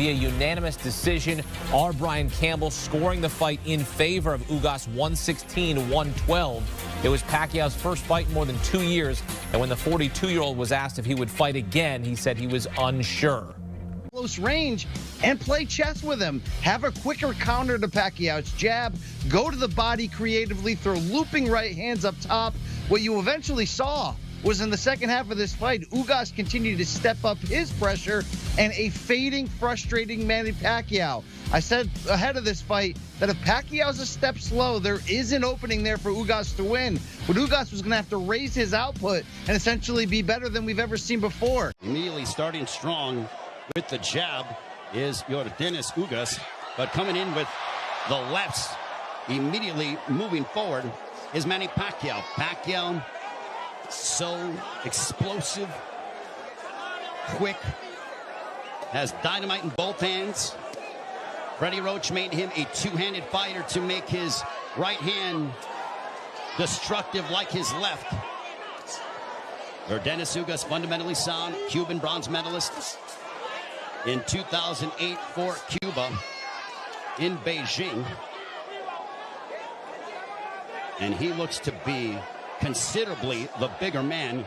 via unanimous decision. R. Brian Campbell scoring the fight in favor of Yugas 116-112. It was Pacquiao's first fight in more than 2 years, and when the 42-year-old was asked if he would fight again, he said he was unsure. Close range and play chess with him. Have a quicker counter to Pacquiao's jab. Go to the body creatively. Throw looping right hands up top. What you eventually saw was in the second half of this fight, Yugas continued to step up his pressure and a fading, frustrating Manny Pacquiao. I said ahead of this fight that if Pacquiao's a step slow, there is an opening there for Yugas to win. But Yugas was going to have to raise his output and essentially be better than we've ever seen before. Immediately starting strong with the jab is Yordenis Yugas, but coming in with the lefts, immediately moving forward is Manny Pacquiao. Pacquiao, so explosive, quick, has dynamite in both hands. Freddie Roach made him a two-handed fighter to make his right hand destructive like his left. Yordenis Yugas, fundamentally sound, Cuban bronze medalist in 2008 for Cuba in Beijing. And he looks to be considerably the bigger man.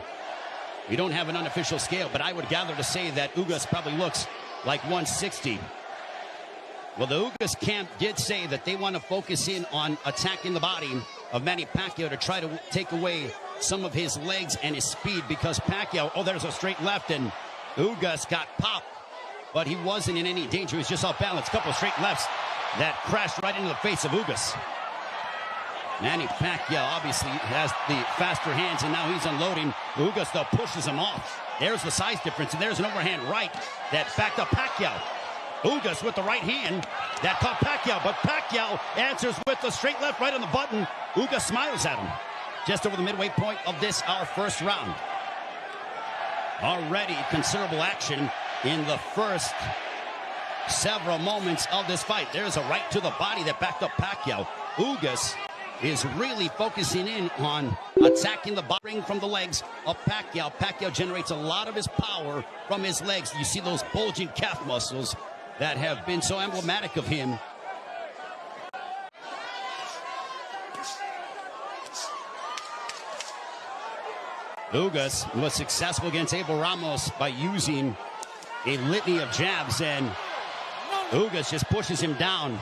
We don't have an unofficial scale, but I would gather to say that Yugas probably looks like 160. Well, the Yugas camp did say that they want to focus in on attacking the body of Manny Pacquiao to try to take away some of his legs and his speed, because Pacquiao, oh, there's a straight left, and Yugas got popped, but he wasn't in any danger. He was just off balance. Couple of straight lefts that crashed right into the face of Yugas. Manny Pacquiao obviously has the faster hands, and now he's unloading. Yugas, though, pushes him off. There's the size difference, and there's an overhand right that backed up Pacquiao. Yugas with the right hand that caught Pacquiao, but Pacquiao answers with the straight left right on the button. Yugas smiles at him. Just over the midway point of this, our first round. Already considerable action in the first several moments of this fight. There's a right to the body that backed up Pacquiao. Yugas is really focusing in on attacking the body from the legs of Pacquiao. Pacquiao generates a lot of his power from his legs. You see those bulging calf muscles that have been so emblematic of him. Yugas was successful against Abel Ramos by using a litany of jabs, and Yugas just pushes him down.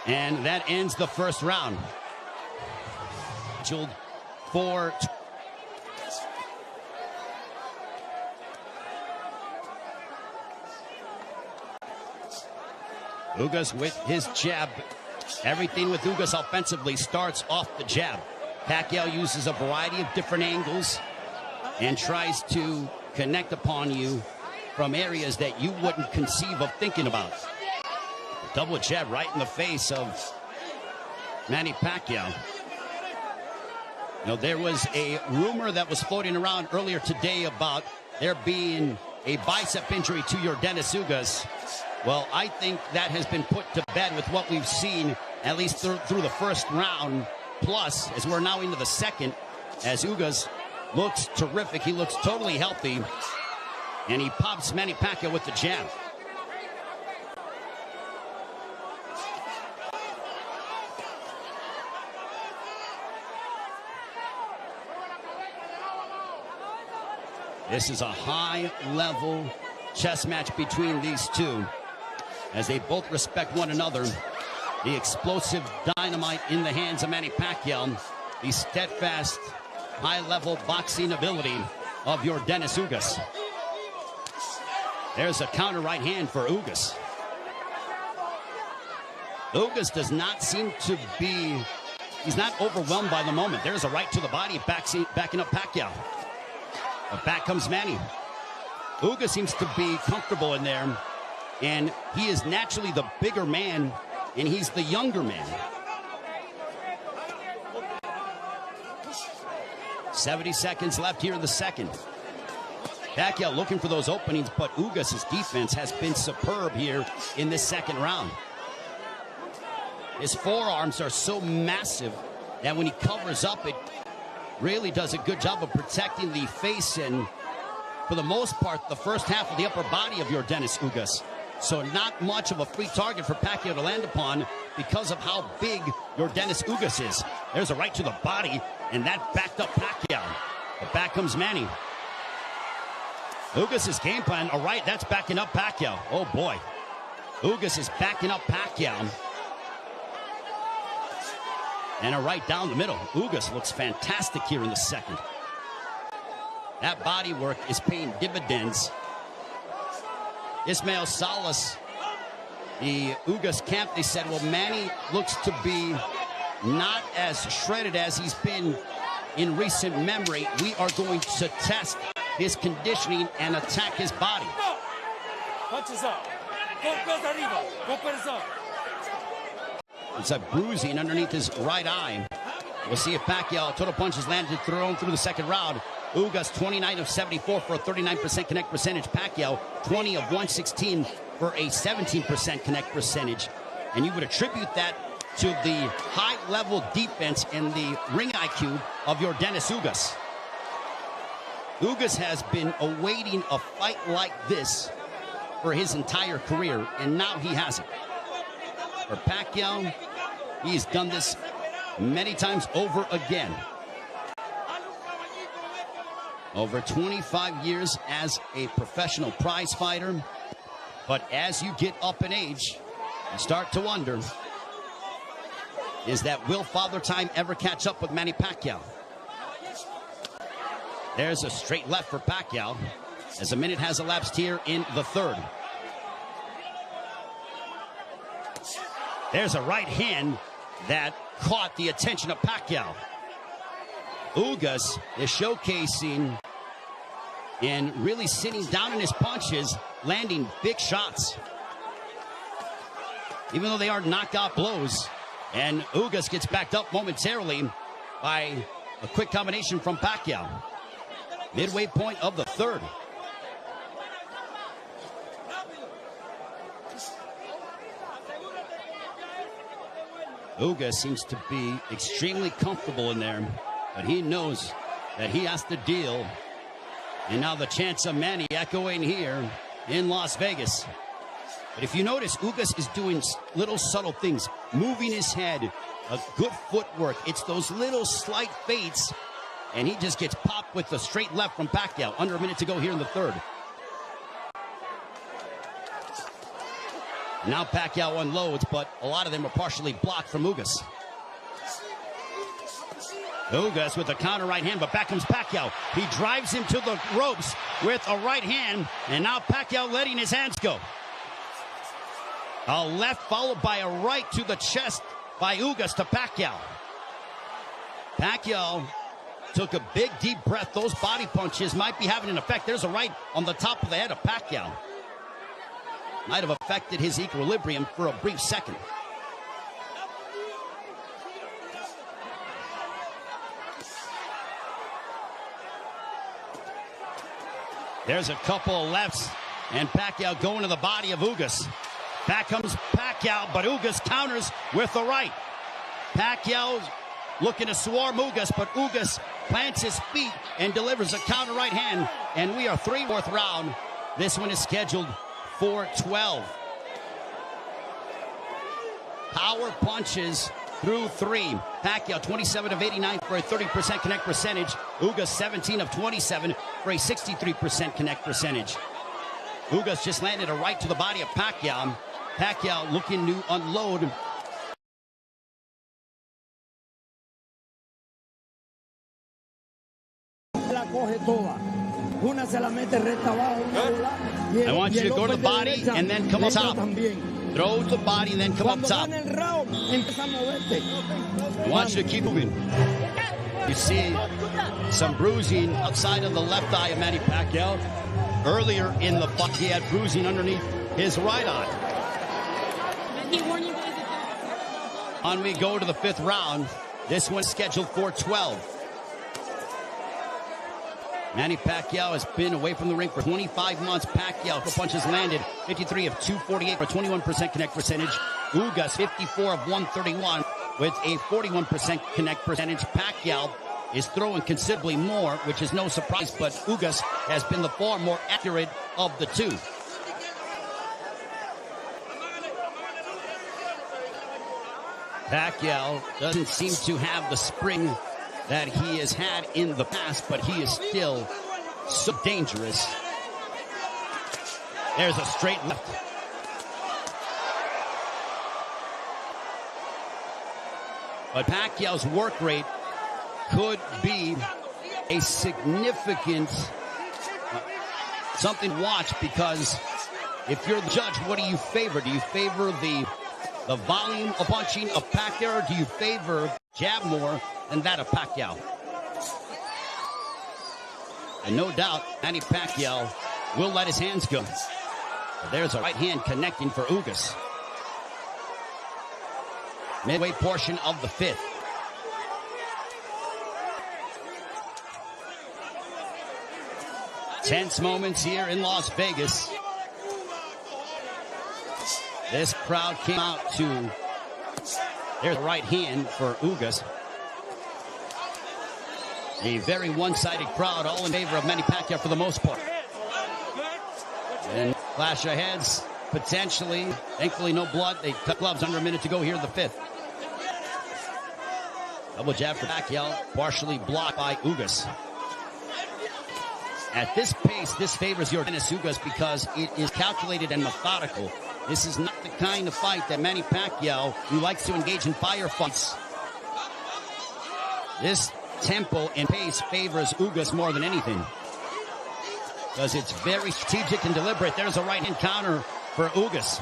And that ends the first round. For Yugas with his jab. Everything with Yugas offensively starts off the jab. Pacquiao uses a variety of different angles and tries to connect upon you from areas that you wouldn't conceive of thinking about. Double jab right in the face of Manny Pacquiao. You know, there was a rumor that was floating around earlier today about there being a bicep injury to Yordenis Yugas. Well, I think that has been put to bed with what we've seen, at least through the first round. Plus, as we're now into the second, as Yugas looks terrific. He looks totally healthy. And he pops Manny Pacquiao with the jab. This is a high-level chess match between these two, as they both respect one another. The explosive dynamite in the hands of Manny Pacquiao, the steadfast, high-level boxing ability of Yordenis Yugas. There's a counter right hand for Yugas. Yugas does not seem to be, he's not overwhelmed by the moment. There's a right to the body, backing up Pacquiao. But back comes Manny. Yugas seems to be comfortable in there, and he is naturally the bigger man, and he's the younger man. 70 seconds left here in the second. Pacquiao looking for those openings, but Yugas' defense has been superb here in this second round. His forearms are so massive that when he covers up, it really does a good job of protecting the face and, for the most part, the first half of the upper body of Yordenis Yugas. So not much of a free target for Pacquiao to land upon because of how big Yordenis Ugas is. There's a right to the body, and that backed up Pacquiao. But back comes Manny. Ugas' game plan, all right, that's backing up Pacquiao. Oh, boy. Ugas is backing up Pacquiao. And a right down the middle. Ugas looks fantastic here in the second. That body work is paying dividends. Ismael Salas, the Ugas camp, they said, well, Manny looks to be not as shredded as he's been in recent memory. We are going to test his conditioning and attack his body. Punches up. It's a bruising underneath his right eye. We'll see if Pacquiao total punches landed thrown through the second round. Ugas 29 of 74 for a 39% connect percentage. Pacquiao 20 of 116 for a 17% connect percentage. And you would attribute that to the high-level defense and the ring IQ of Yordenis Ugas. Ugas has been awaiting a fight like this for his entire career, and now he has it. For Pacquiao, he's done this many times over again. Over 25 years as a professional prize fighter. But as you get up in age, you start to wonder, is that will Father Time ever catch up with Manny Pacquiao? There's a straight left for Pacquiao as a minute has elapsed here in the third. There's a right hand that caught the attention of Pacquiao. Ugas is showcasing and really sitting down in his punches, landing big shots. Even though they are knockout blows, and Ugas gets backed up momentarily by a quick combination from Pacquiao. Midway point of the third. Ugas seems to be extremely comfortable in there, but he knows that he has to deal. And now the chants of Manny echoing here in Las Vegas. But if you notice, Ugas is doing little subtle things, moving his head, a good footwork. It's those little slight feints, and he just gets popped with the straight left from Pacquiao. Under a minute to go here in the third. Now Pacquiao unloads, but a lot of them are partially blocked from Ugas. Ugas with a counter right hand, but back comes Pacquiao. He drives him to the ropes with a right hand, and now Pacquiao letting his hands go. A left followed by a right to the chest by Ugas to Pacquiao. Pacquiao took a big deep breath. Those body punches might be having an effect. There's a right on the top of the head of Pacquiao. Might have affected his equilibrium for a brief second. There's a couple of lefts, and Pacquiao going to the body of Ugas. Back comes Pacquiao, but Ugas counters with the right. Pacquiao looking to swarm Ugas, but Ugas plants his feet and delivers a counter right hand, and we are fourth round. This one is scheduled for 12. Power punches through three. Pacquiao 27 of 89 for a 30% connect percentage. Ugas 17 of 27 for a 63% connect percentage. Ugas just landed a right to the body of Pacquiao. Pacquiao looking to unload. I want you to go to the body and then come up top. Throw to the body and then come up top. I want you to keep moving. You see some bruising outside of the left eye of Manny Pacquiao. Earlier in the fight, he had bruising underneath his right eye. On we go to the fifth round. This one's scheduled for 12. Manny Pacquiao has been away from the ring for 25 months. Pacquiao for punches landed 53 of 248 for 21% connect percentage. Ugas 54 of 131 with a 41% connect percentage. Pacquiao is throwing considerably more, which is no surprise, but Ugas has been the far more accurate of the two. Pacquiao doesn't seem to have the spring that he has had in the past, but he is still so dangerous. There's a straight left. But Pacquiao's work rate could be a significant something to watch, because if you're the judge, what do you favor? Do you favor the volume of punching of Pacquiao, or do you favor jab more than that of Pacquiao? And no doubt, Manny Pacquiao will let his hands go. There's a right hand connecting for Yugas. Midway portion of the fifth. Tense moments here in Las Vegas. This crowd came out to, there's a right hand for Yugas. A very one-sided crowd, all in favor of Manny Pacquiao for the most part. And clash of heads, potentially. Thankfully, no blood. They cut gloves under a minute to go here in the fifth. Double jab for Pacquiao, partially blocked by Yugas. At this pace, this favors Yordenis Yugas because it is calculated and methodical. This is not the kind of fight that Manny Pacquiao, who likes to engage in firefights. This tempo and pace favors Yugas more than anything, because it's very strategic and deliberate. There's a right-hand counter for Yugas.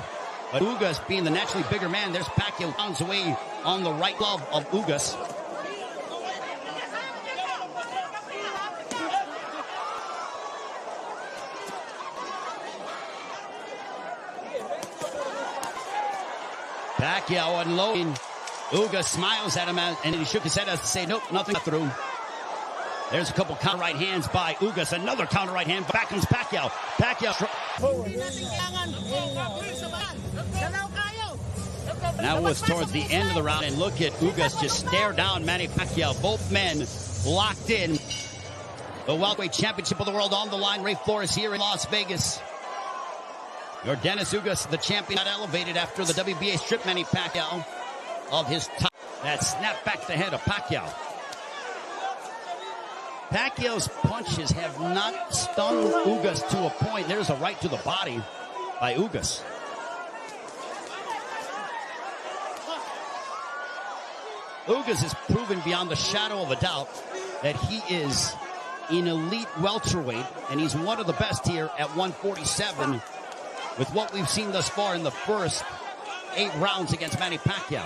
But Yugas, being the naturally bigger man, there's Pacquiao pounds away on the right glove of Yugas. Pacquiao unloading. Yugas smiles at him, and he shook his head as to say, nope, nothing through. There's a couple counter right hands by Yugas. Another counter right hand. Back comes Pacquiao. That was towards the end of the round, and look at Yugas just stare down Manny Pacquiao. Both men locked in. The welterweight championship of the world on the line. Ray Flores here in Las Vegas. Yordenis Yugas, the champion, got elevated after the WBA stripped Manny Pacquiao of his top. That snapped back the head of Pacquiao. Pacquiao's punches have not stung Yugas to a point. There's a right to the body by Yugas. Yugas has proven beyond the shadow of a doubt that he is an elite welterweight, and he's one of the best here at 147 with what we've seen thus far in the first 8 rounds against Manny Pacquiao.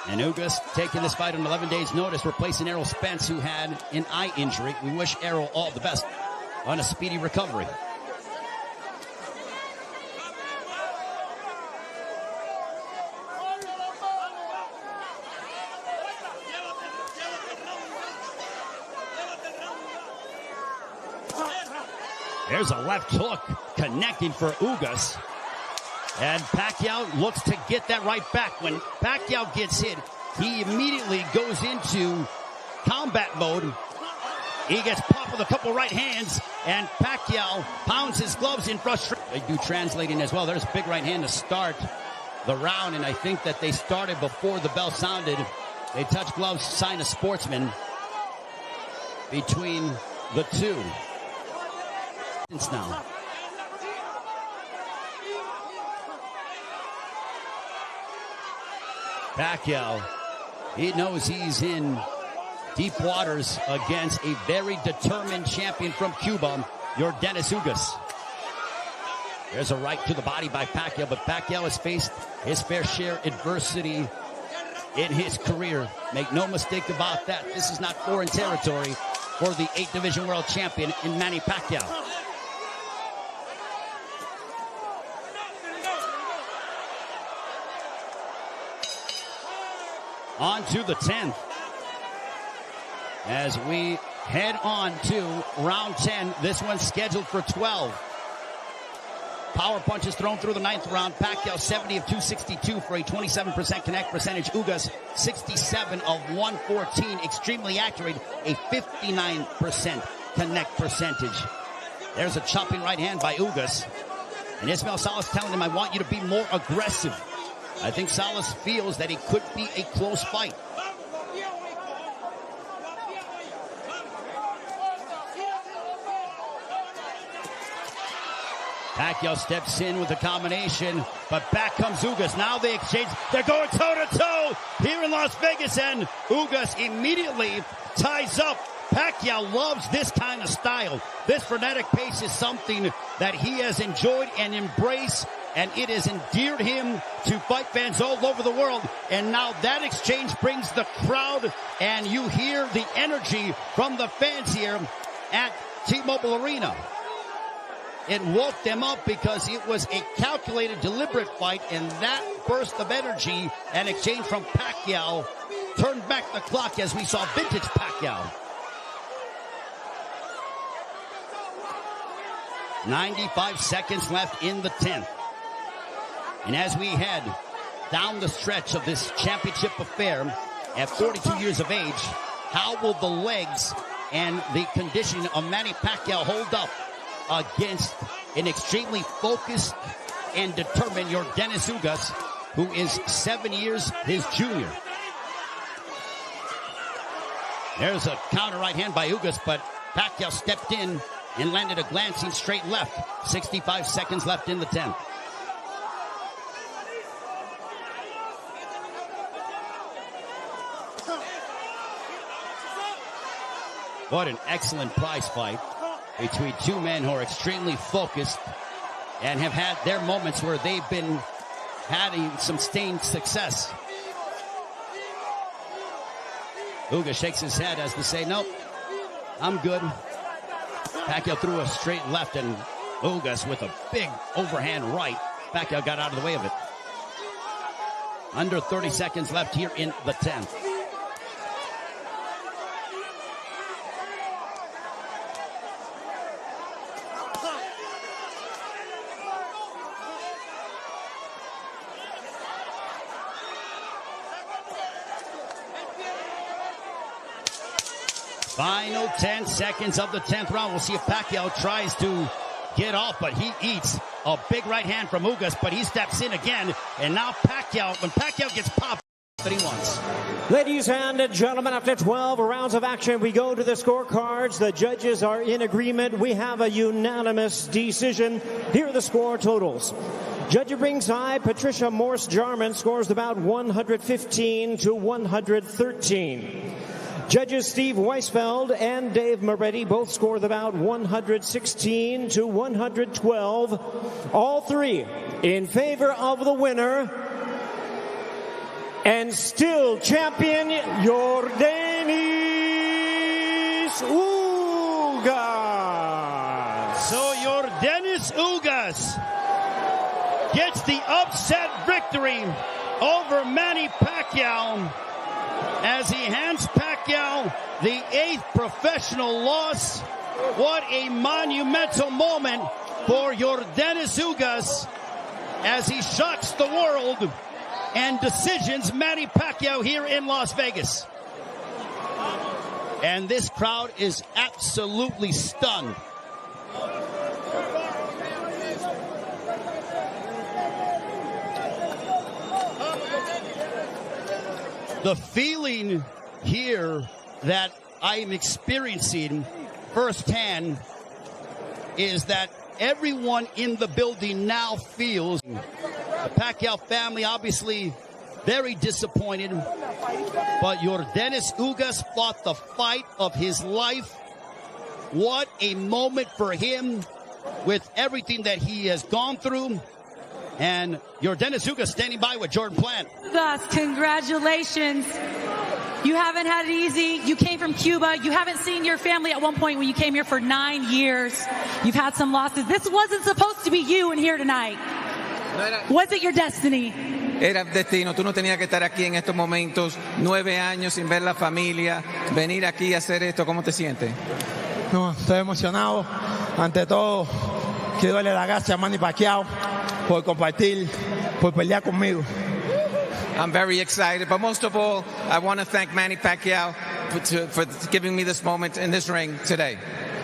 And Yugas taking this fight on 11 days' notice, replacing Errol Spence, who had an eye injury. We wish Errol all the best on a speedy recovery. There's a left hook connecting for Yugas. And Pacquiao looks to get that right back. When Pacquiao gets hit, he immediately goes into combat mode. He gets popped with a couple right hands, and Pacquiao pounds his gloves in frustration. They do translating as well. There's a big right hand to start the round, and I think that they started before the bell sounded. They touch gloves, sign a sportsman between the two. Now. Pacquiao, he knows he's in deep waters against a very determined champion from Cuba, Yordenis Yugas. There's a right to the body by Pacquiao, but Pacquiao has faced his fair share of adversity in his career. Make no mistake about that. This is not foreign territory for the 8th Division World Champion in Manny Pacquiao. On to the 10th as we head on to round 10. This one's scheduled for 12. Power punches thrown through the 9th round. Pacquiao 70 of 262 for a 27% connect percentage. Yugas 67 of 114. Extremely accurate, a 59% connect percentage. There's a chopping right hand by Yugas. And Ismael Salas telling him, I want you to be more aggressive. I think Salas feels that it could be a close fight. Pacquiao steps in with a combination, but back comes Yugas. Now they exchange. They're going toe-to-toe here in Las Vegas, and Yugas immediately ties up. Pacquiao loves this kind of style. This frenetic pace is something that he has enjoyed and embraced, and it has endeared him to fight fans all over the world. And now that exchange brings the crowd, and you hear the energy from the fans here at T-Mobile Arena. It woke them up because it was a calculated, deliberate fight, and that burst of energy and exchange from Pacquiao turned back the clock as we saw vintage Pacquiao. 95 seconds left in the 10th. And as we head down the stretch of this championship affair at 42 years of age, how will the legs and the conditioning of Manny Pacquiao hold up against an extremely focused and determined Yordenis Yugas, who is 7 years his junior? There's a counter right hand by Yugas, but Pacquiao stepped in and landed a glancing straight left. 65 seconds left in the 10th. What an excellent prize fight between two men who are extremely focused and have had their moments where they've been having some sustained success. Yugas shakes his head as to say, nope, I'm good. Pacquiao threw a straight left, and Yugas with a big overhand right. Pacquiao got out of the way of it. Under 30 seconds left here in the 10th. Final 10 seconds of the 10th round. We'll see if Pacquiao tries to get off, but he eats a big right hand from Yugas, but he steps in again. And now Pacquiao, when Pacquiao gets popped, that he wants. Ladies and gentlemen, after 12 rounds of action, we go to the scorecards. The judges are in agreement. We have a unanimous decision. Here are the score totals. Judge at ringside, Patricia Morse-Jarman scores about 115 to 113. Judges Steve Weisfeld and Dave Moretti both scored about 116 to 112. All three in favor of the winner and still champion Yordenis Ugas. So Yordenis Ugas gets the upset victory over Manny Pacquiao as he hands Pacquiao the 8th professional loss. What a monumental moment for Yordenis Ugas as he shocks the world and decisions Manny Pacquiao here in Las Vegas. And this crowd is absolutely stunned. The feeling here that I am experiencing firsthand is that everyone in the building now feels the Pacquiao family obviously very disappointed, but Yordenis Ugas fought the fight of his life. What a moment for him with everything that he has gone through. And Yordenis Ugas standing by with Jordan Plant. Ugas, congratulations. You haven't had it easy. You came from Cuba. You haven't seen your family at one point when you came here for 9 years. You've had some losses. This wasn't supposed to be you in here tonight. Was it your destiny? Era destino. Tú no tenías que estar aquí en estos momentos. 9 años sin ver la familia. Venir aquí a hacer esto. ¿Cómo te sientes? No, estoy emocionado. Ante todo, quiero darle las gracias a Manny Pacquiao por compartir, por pelear conmigo. I'm very excited, but most of all, I want to thank Manny Pacquiao for giving me this moment in this ring today.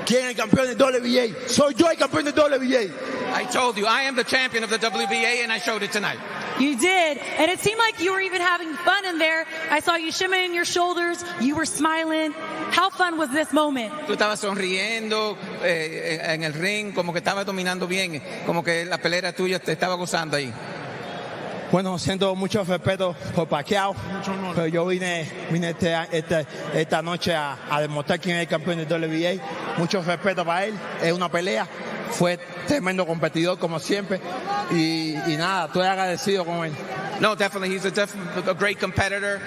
¿Quién es el campeón de WBA? Soy yo el campeón de WBA. I told you, I am the champion of the WBA, and I showed it tonight. You did. And it seemed like you were even having fun in there. I saw you shimmying your shoulders. You were smiling. How fun was this moment? Tú estabas sonriendo en el ring, como que estabas dominando bien, como que la pelea tuya te estaba gozando ahí. Bueno, siento mucho respeto por Pacquiao, pero yo vine esta noche a demostrar quién es el campeón de WBA. Mucho respeto para él, es una pelea, fue tremendo competidor como siempre y nada, estoy agradecido con él. No, definitely, he's a great competitor,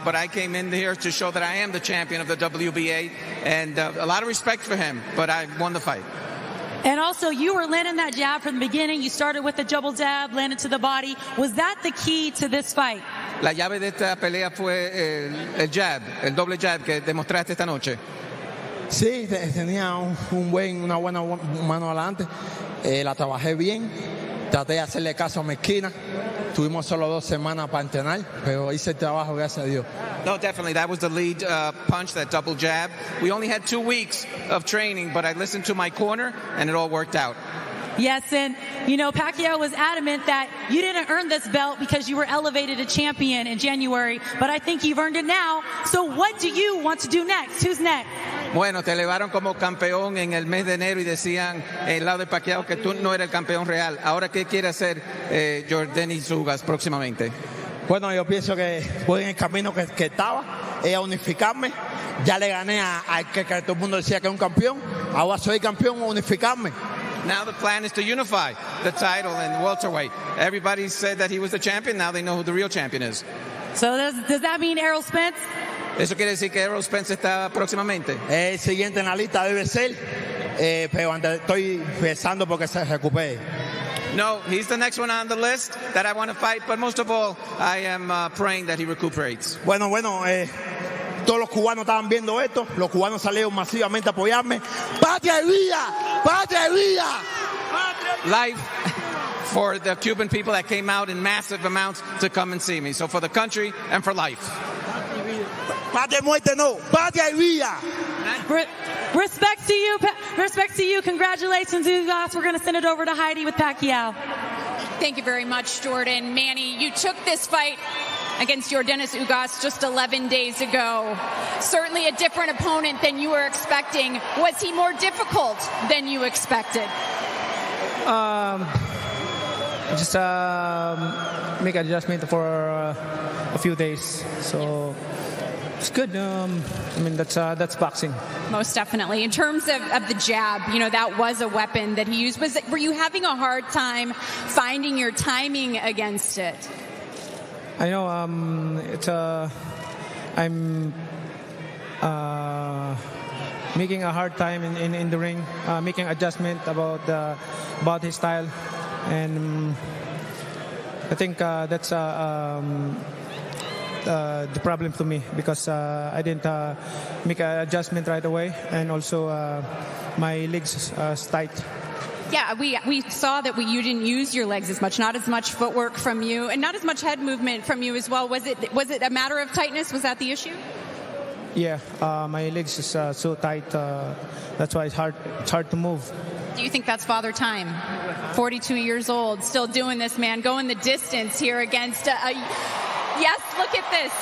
but I came in here to show that I am the champion of the WBA, and a lot of respect for him, but I won the fight. And also, you were landing that jab from the beginning. You started with the double jab, landed to the body. Was that the key to this fight? La llave de esta pelea fue el jab, el doble jab que demostraste esta noche. Sí, tenía una buena mano adelante. La trabajé bien. Traté de hacerle caso a mi esquina. Tuvimos solo 2 semanas para entrenar, pero hice el trabajo, gracias a Dios. No, definitely. That was the lead punch, that double jab. We only had 2 weeks of training, but I listened to my corner, and it all worked out. Yes, and, you know, Pacquiao was adamant that you didn't earn this belt because you were elevated to champion in January, but I think you've earned it now. So what do you want to do next? Who's next? Bueno, te elevaron como campeón en el mes de enero y decían el lado de Pacquiao que tú no eres el campeón real. Ahora, ¿qué quiere hacer Yordenis Yugas próximamente? Bueno, yo pienso que voy en el camino que estaba, a unificarme. Ya le gané al que todo el mundo decía que es un campeón. Ahora soy campeón, unificarme. Now the plan is to unify the title in welterweight. Everybody said that he was the champion. Now they know who the real champion is. So does that mean Errol Spence? ¿Eso quiere decir que Errol Spence está próximamente? El siguiente en la lista debe ser, pero estoy pensando porque se recupere. No, he's the next one on the list that I want to fight, but most of all, I am praying that he recuperates. Bueno, todos los cubanos estaban viendo esto, los cubanos salieron masivamente a apoyarme. ¡Patria y vida! ¡Patria y vida! Life for the Cuban people that came out in massive amounts to come and see me. So for the country and for life. Patria y muerte no, patria y vida. Respect to you. Respect to you. Congratulations, Yugas. We're going to send it over to Heidi with Pacquiao. Thank you very much, Jordan. Manny, you took this fight against Yordenis Ugas just 11 days ago. Certainly a different opponent than you were expecting. Was he more difficult than you expected? Just make adjustment for a few days. So it's good. I mean, that's boxing. Most definitely. In terms of the jab, you know, that was a weapon that he used. Were you having a hard time finding your timing against it? I know I'm making a hard time in the ring, making adjustment about his style, and I think that's the problem to me because I didn't make an adjustment right away, and also my legs tight. Yeah, we saw that you didn't use your legs as much, not as much footwork from you, and not as much head movement from you as well. Was it a matter of tightness? Was that the issue? Yeah, my legs is so tight. That's why it's hard to move. Do you think that's father time? 42 years old, still doing this, man, going the distance here against yes, look at this.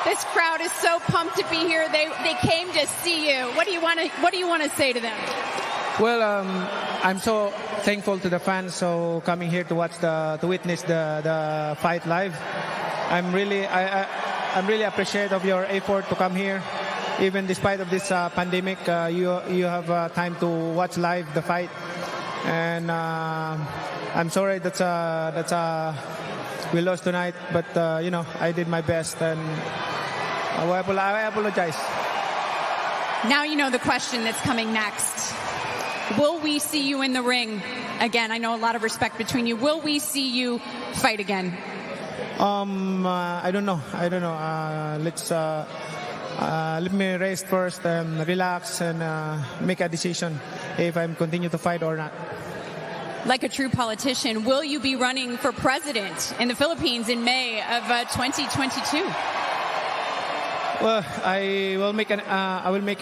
This crowd is so pumped to be here. They came to see you. What do you want to say to them? Well, I'm so thankful to the fans so coming here to witness the fight live. I'm really appreciative of your effort to come here. Even despite of this pandemic, you have time to watch live the fight. And I'm sorry that we lost tonight, but you know, I did my best, and I apologize. Now you know the question that's coming next. Will we see you in the ring again? I know a lot of respect between you. Will we see you fight again? I don't know. Let's let me rest first, relax, and make a decision if I'm continue to fight or not. Like a true politician, will you be running for president in the Philippines in May of 2022? Well, I will make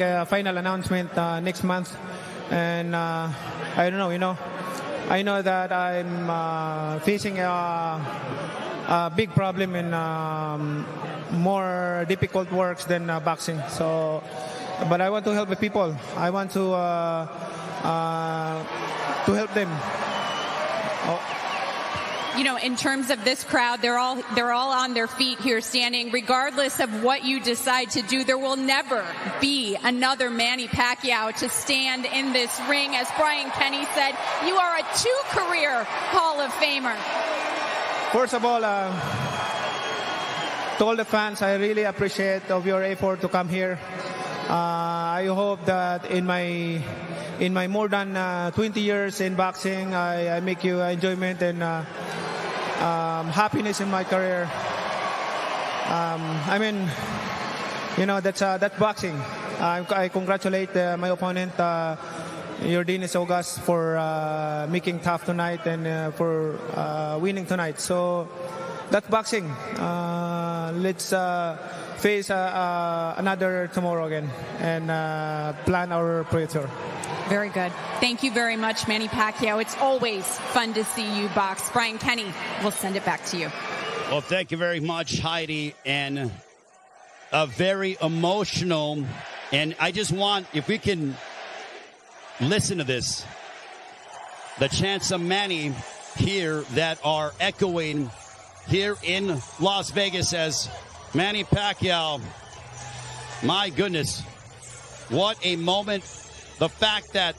a final announcement next month, and I don't know. You know, I know that I'm facing a big problem in more difficult works than boxing. So, but I want to help the people. I want to help them. You know, in terms of this crowd, they're all on their feet here standing. Regardless of what you decide to do, there will never be another Manny Pacquiao to stand in this ring. As Brian Kenny said, you are a 2-career Hall of Famer. First of all, to all the fans, I really appreciate of your effort to come here. I hope that in my more than 20 years in boxing, I make you enjoyment and happiness in my career. I mean, you know, that's boxing. I congratulate my opponent, Yordenis Yugas, for making tough tonight and for winning tonight. So that's boxing. Let's face another tomorrow again and plan our future. Very good. Thank you very much, Manny Pacquiao. It's always fun to see you box. Brian Kenny, we'll send it back to you. Well, thank you very much, Heidi. And a very emotional, and I just want, if we can listen to this, the chants of Manny here that are echoing here in Las Vegas as Manny Pacquiao, my goodness, what a moment. The fact that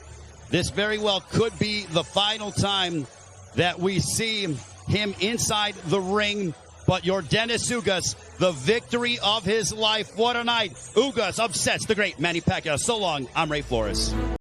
this very well could be the final time that we see him inside the ring. But Yordenis Ugas, the victory of his life. What a night. Ugas upsets the great Manny Pacquiao. So long, I'm Ray Flores.